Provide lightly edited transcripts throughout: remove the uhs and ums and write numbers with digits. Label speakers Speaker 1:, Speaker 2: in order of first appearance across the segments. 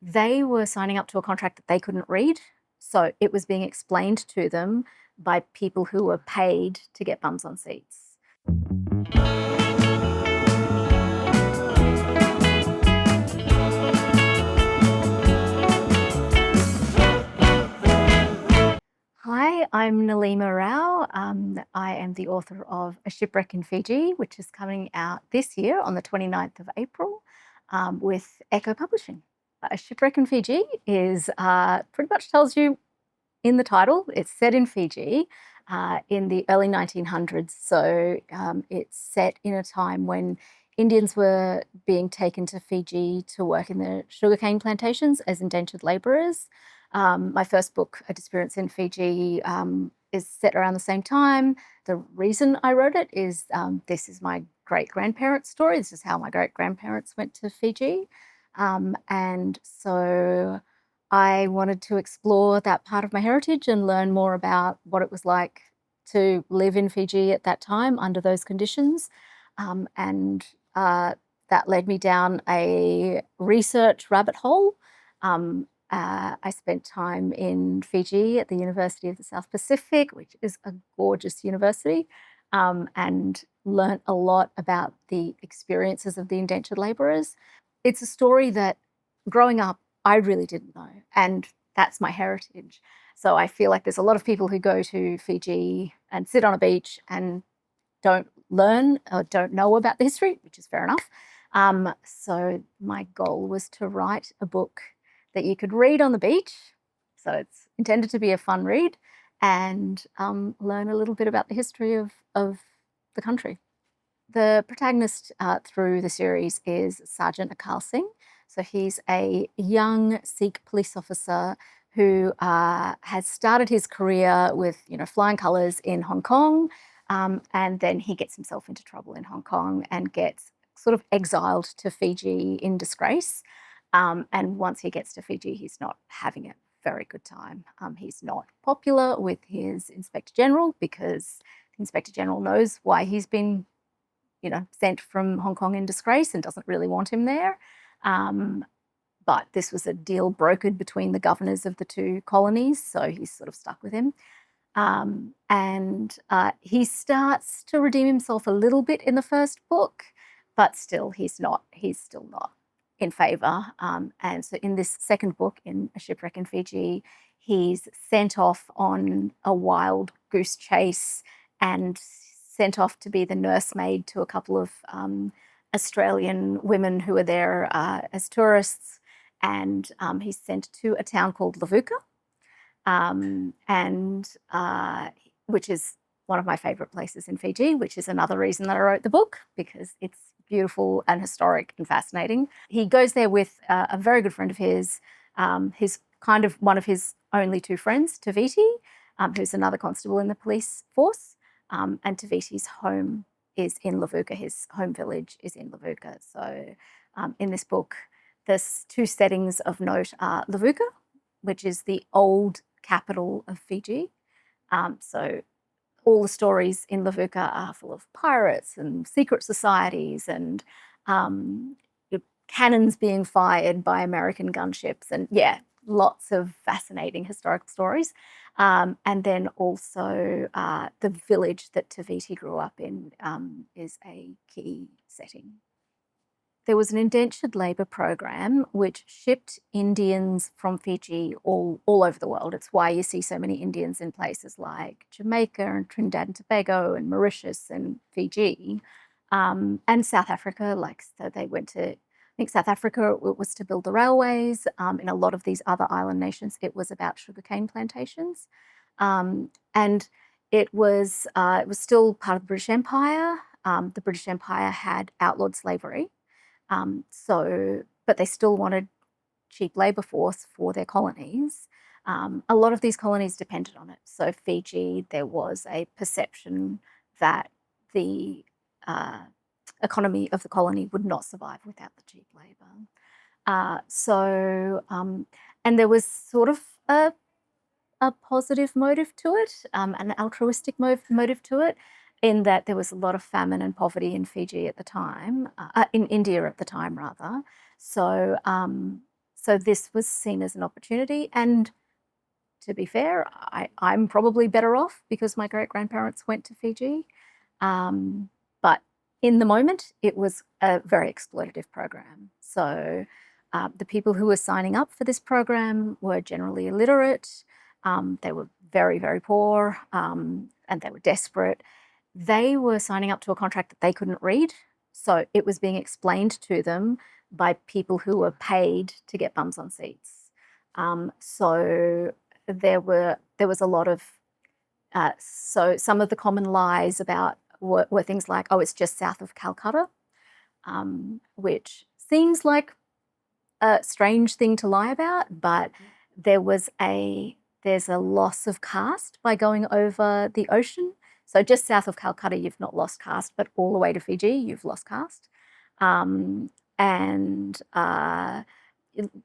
Speaker 1: they were signing up to a contract that they couldn't read. So it was being explained to them by people who were paid to get bums on seats. Hi, I'm Nalima Rao. I am the author of A Shipwreck in Fiji, which is coming out this year on the 29th of April with Echo Publishing. A Shipwreck in Fiji is pretty much tells you in the title, it's set in Fiji in the early 1900s. So it's set in a time when Indians were being taken to Fiji to work in the sugarcane plantations as indentured labourers. My first book, A Disappearance in Fiji, is set around the same time. The reason I wrote it is this is my great-grandparents' story. This is how my great-grandparents went to Fiji. And so I wanted to explore that part of my heritage and learn more about what it was like to live in Fiji at that time under those conditions. And that led me down a research rabbit hole. I spent time in Fiji at the University of the South Pacific, which is a gorgeous university, and learnt a lot about the experiences of the indentured labourers. It's a story that growing up, I really didn't know, and that's my heritage. So I feel like there's a lot of people who go to Fiji and sit on a beach and don't learn or don't know about the history, which is fair enough. So my goal was to write a book that you could read on the beach. So it's intended to be a fun read and learn a little bit about the history of the country. The protagonist through the series is Sergeant Akal Singh. So he's a young Sikh police officer who has started his career with, flying colours in Hong Kong, and then he gets himself into trouble in Hong Kong and gets sort of exiled to Fiji in disgrace. And once he gets to Fiji, he's not having a very good time. He's not popular with his Inspector General because the Inspector General knows why he's been sent from Hong Kong in disgrace and doesn't really want him there. But this was a deal brokered between the governors of the two colonies, so he's sort of stuck with him. And he starts to redeem himself a little bit in the first book, but still he's still not in favour. And so in this second book, in A Shipwreck in Fiji, he's sent off on a wild goose chase and sent off to be the nursemaid to a couple of Australian women who are there as tourists. And he's sent to a town called Levuka, which is one of my favourite places in Fiji, which is another reason that I wrote the book, because it's beautiful and historic and fascinating. He goes there with a very good friend of his kind of one of his only two friends, Taviti, who's another constable in the police force. And Taviti's home is in Levuka. His home village is in Levuka. So in this book, there's two settings of note are Levuka, which is the old capital of Fiji. So all the stories in Levuka are full of pirates and secret societies and cannons being fired by American gunships, and lots of fascinating historical stories. And then also the village that Taviti grew up in is a key setting. There was an indentured labour program which shipped Indians from Fiji all over the world. It's why you see so many Indians in places like Jamaica and Trinidad and Tobago and Mauritius and Fiji, and South Africa. So they went to, I think South Africa was to build the railways. In a lot of these other island nations, it was about sugarcane plantations, and it was still part of the British Empire. The British Empire had outlawed slavery. But they still wanted cheap labour force for their colonies. A lot of these colonies depended on it. So Fiji, there was a perception that the economy of the colony would not survive without the cheap labour. And there was sort of a positive motive to it, an altruistic motive to it, in that there was a lot of famine and poverty in Fiji at the time, in India at the time rather. So So this was seen as an opportunity. And to be fair, I'm probably better off because my great-grandparents went to Fiji. But in the moment, it was a very exploitative program. So the people who were signing up for this program were generally illiterate. They were very, very poor, and they were desperate. They were signing up to a contract that they couldn't read. So it was being explained to them by people who were paid to get bums on seats. So there was a lot of so some of the common lies about were things like, oh, it's just south of Calcutta, which seems like a strange thing to lie about, but there's a loss of caste by going over the ocean. So just south of Calcutta, you've not lost caste, but all the way to Fiji, you've lost caste. And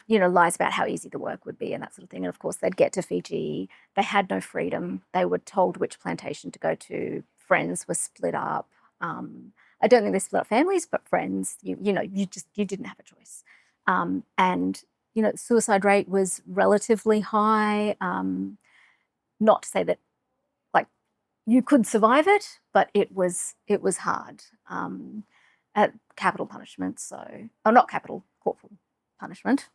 Speaker 1: lies about how easy the work would be and that sort of thing. And of course, they'd get to Fiji. They had no freedom. They were told which plantation to go to. Friends were split up. I don't think they split up families, but friends, you didn't have a choice. And the suicide rate was relatively high. Not to say that like you could survive it, but it was hard. At capital punishment, not capital, corporal punishment.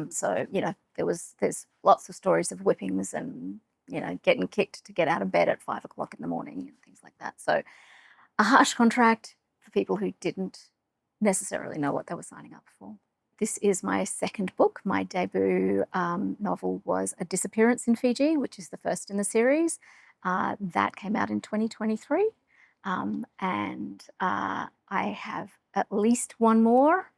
Speaker 1: So there's lots of stories of whippings and getting kicked to get out of bed at 5 o'clock in the morning and things like that. So a harsh contract for people who didn't necessarily know what they were signing up for. This is my second book. My debut novel was A Disappearance in Fiji, which is the first in the series. That came out in 2023. And I have at least one more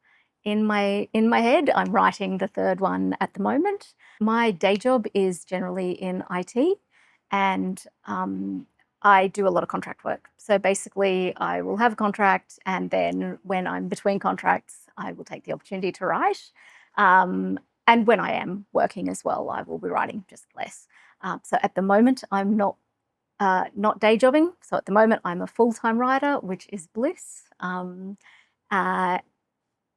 Speaker 1: in my head. I'm writing the third one at the moment. My day job is generally in IT, and I do a lot of contract work. So basically, I will have a contract, and then when I'm between contracts, I will take the opportunity to write. And when I am working as well, I will be writing, just less. So at the moment, I'm not day jobbing. So at the moment, I'm a full-time writer, which is bliss.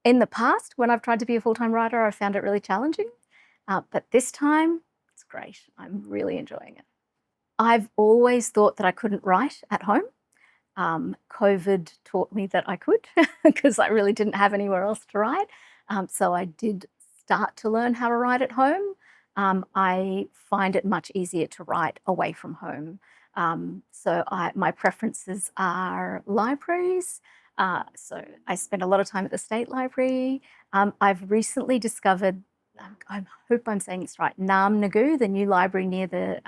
Speaker 1: In the past, when I've tried to be a full-time writer, I've found it really challenging. But this time, it's great. I'm really enjoying it. I've always thought that I couldn't write at home. COVID taught me that I could because I really didn't have anywhere else to write. So I did start to learn how to write at home. I find it much easier to write away from home. So my preferences are libraries. So I spend a lot of time at the State Library. I've recently discovered, I hope I'm saying this right, Nam Nagu, the new library near the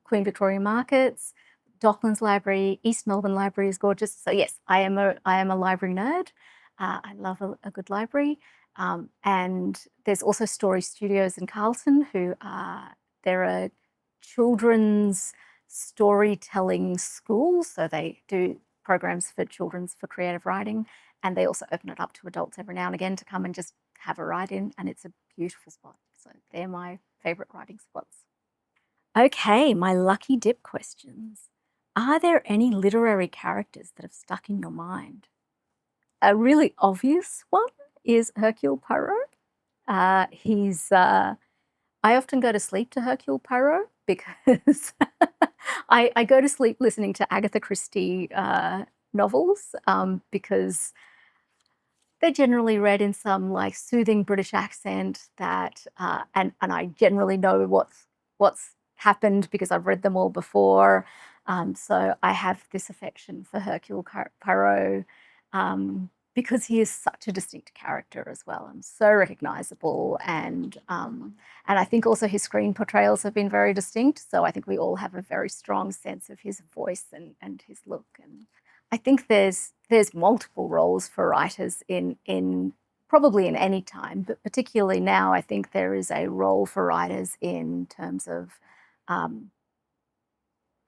Speaker 1: Queen Victoria Markets. Docklands Library, East Melbourne Library is gorgeous. So yes, I am a library nerd. I love a good library. And there's also Story Studios in Carlton, they're a children's storytelling school. So they do programs for children's for creative writing, and they also open it up to adults every now and again to come and just have a write in, and it's a beautiful spot. So they're my favorite writing spots. Okay, my lucky dip questions. Are there any literary characters that have stuck in your mind? A really obvious one is Hercule Poirot. I often go to sleep to Hercule Poirot because I go to sleep listening to Agatha Christie novels because they're generally read in some like soothing British accent and I generally know what's happened because I've read them all before. So I have this affection for Hercule Poirot because he is such a distinct character as well and so recognizable. And I think also his screen portrayals have been very distinct. So I think we all have a very strong sense of his voice and his look. And I think there's multiple roles for writers in probably in any time, but particularly now, I think there is a role for writers in terms of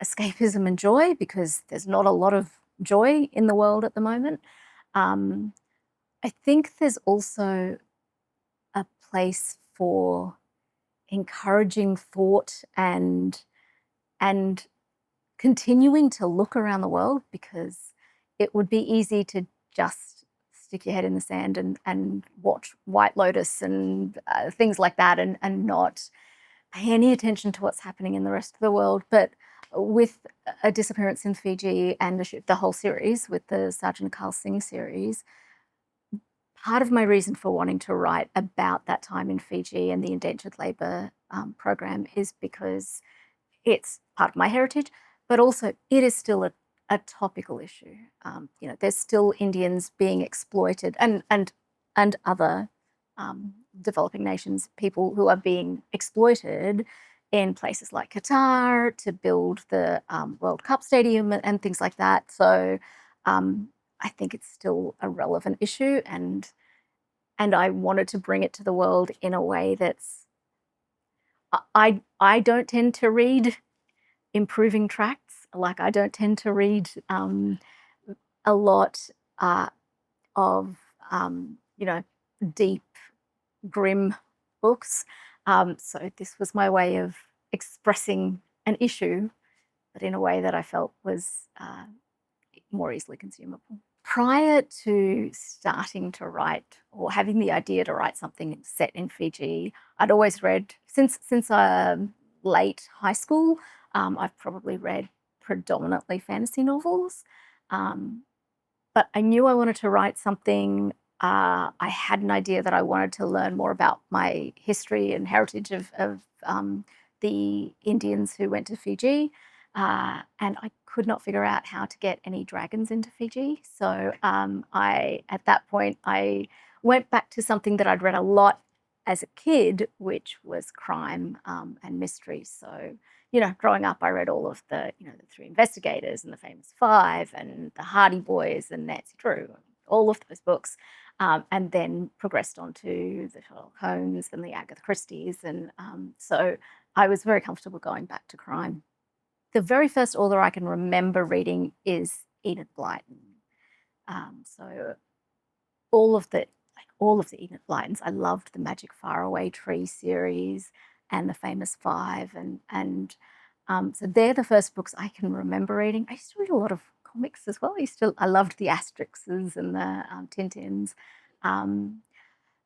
Speaker 1: escapism and joy, because there's not a lot of joy in the world at the moment. I think there's also a place for encouraging thought and continuing to look around the world, because it would be easy to just stick your head in the sand and watch White Lotus and things like that, and not pay any attention to what's happening in the rest of the world. But with A Disappearance in Fiji and the whole series, with the Sergeant Carl Singh series, part of my reason for wanting to write about that time in Fiji and the indentured labour program is because it's part of my heritage, but also it is still a topical issue. There's still Indians being exploited, and other developing nations, people who are being exploited in places like Qatar to build the World Cup stadium and things like that. So um, I think it's still a relevant issue, and I wanted to bring it to the world in a way that's I don't tend to read improving tracts. Like, I don't tend to read a lot of deep, grim books. So this was my way of expressing an issue, but in a way that I felt was more easily consumable. Prior to starting to write or having the idea to write something set in Fiji, I'd always read since late high school. I've probably read predominantly fantasy novels, um, but I knew I wanted to write something. I had an idea that I wanted to learn more about my history and heritage of the Indians who went to Fiji. And I could not figure out how to get any dragons into Fiji. So at that point, I went back to something that I'd read a lot as a kid, which was crime and mystery. So, growing up, I read all of the Three Investigators and the Famous Five and the Hardy Boys and Nancy Drew, all of those books. And then progressed on to the Sherlock Holmes and the Agatha Christie's. And so I was very comfortable going back to crime. The very first author I can remember reading is Enid Blyton. So all of the Enid Blytons, I loved the Magic Faraway Tree series and the Famous Five, and so they're the first books I can remember reading. I used to read a lot of comics as well. I loved the Asterixes and the Tintins. Um,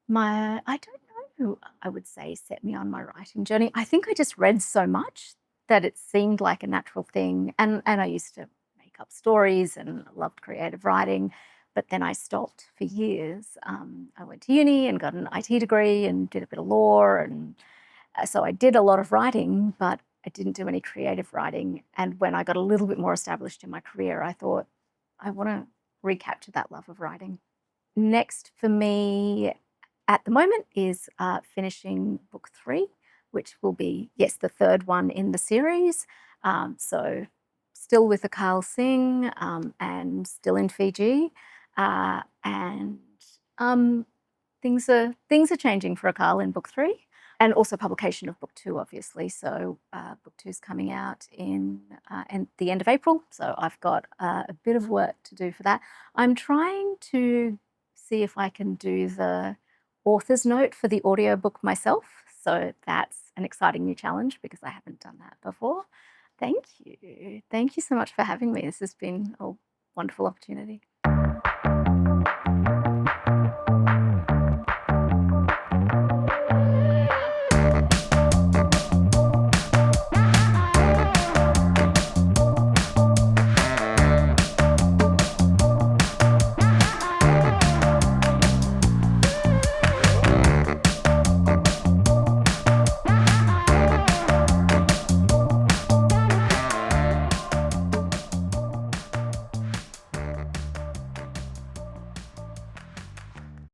Speaker 1: I don't know who I would say set me on my writing journey. I think I just read so much that it seemed like a natural thing, and I used to make up stories and loved creative writing, but then I stopped for years. I went to uni and got an IT degree and did a bit of law, and so I did a lot of writing, but I didn't do any creative writing. And when I got a little bit more established in my career, I thought, I want to recapture that love of writing. Next for me at the moment is finishing book 3, which will be, yes, the third one in the series. So still with the Carl Singh and still in Fiji. And things are changing for Akal in book 3. And also publication of book 2, obviously. So book 2 is coming out in the end of April. So I've got a bit of work to do for that. I'm trying to see if I can do the author's note for the audiobook myself. So that's an exciting new challenge because I haven't done that before. Thank you. Thank you so much for having me. This has been a wonderful opportunity.